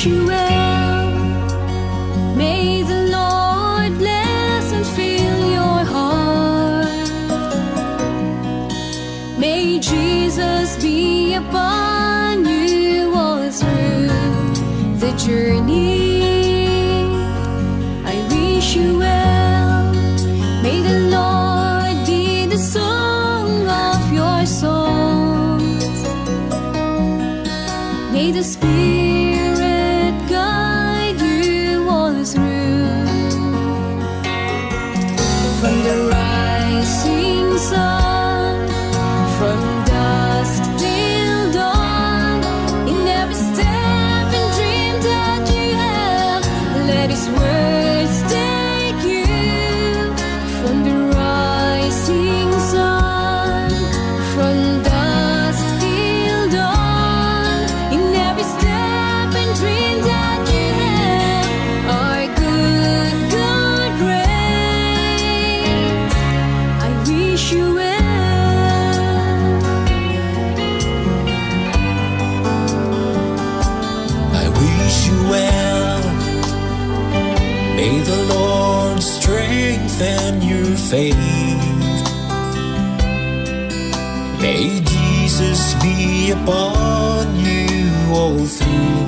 wish you well. May the Lord bless and fill your heart. May Jesus be upon you all through the journey. I wish you well. May the Lord be the song of your songs. May the Spirit guide you all through. From the rising sun, from dusk till dawn, in every step and dream that you have, let His words take you. From the rising sun, from dusk till dawn, in every step and dream that you have, our good God reigns. I wish you well. I wish you well. May the Lord strengthen your faith. May Jesus be upon you all through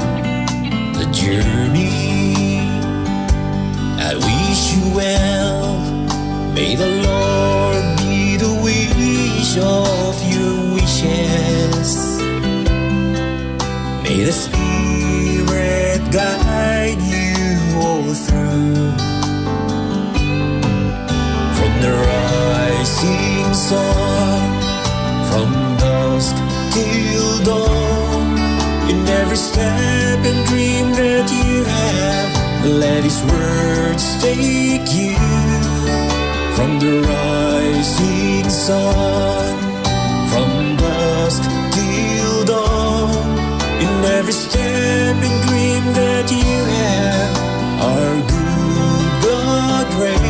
the journey. I wish you well. May the Lord be the wish of your wishes. May the Spirit guide you all through. From the rising sun, from dusk till dawn, in every step and dream that you have, let His words take you. From the rising sun, from dusk till dawn, in every step and dream that you have, our good God reigns.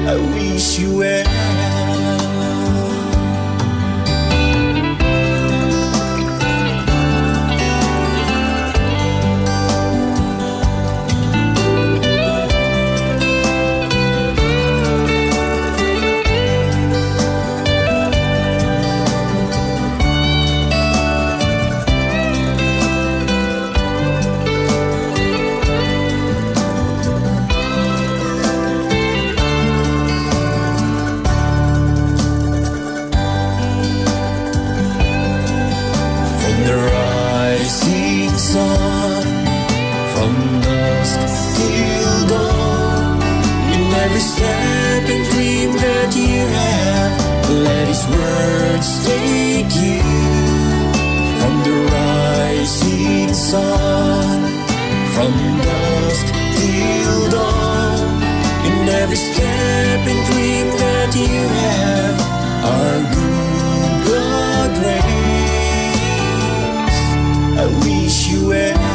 I wish you well. The rising sun, from dusk till dawn, in every step and dream that you have, let His words take you. From the rising sun, from dusk till dawn, in every step and dream that you have, our good God reigns. I wish you well.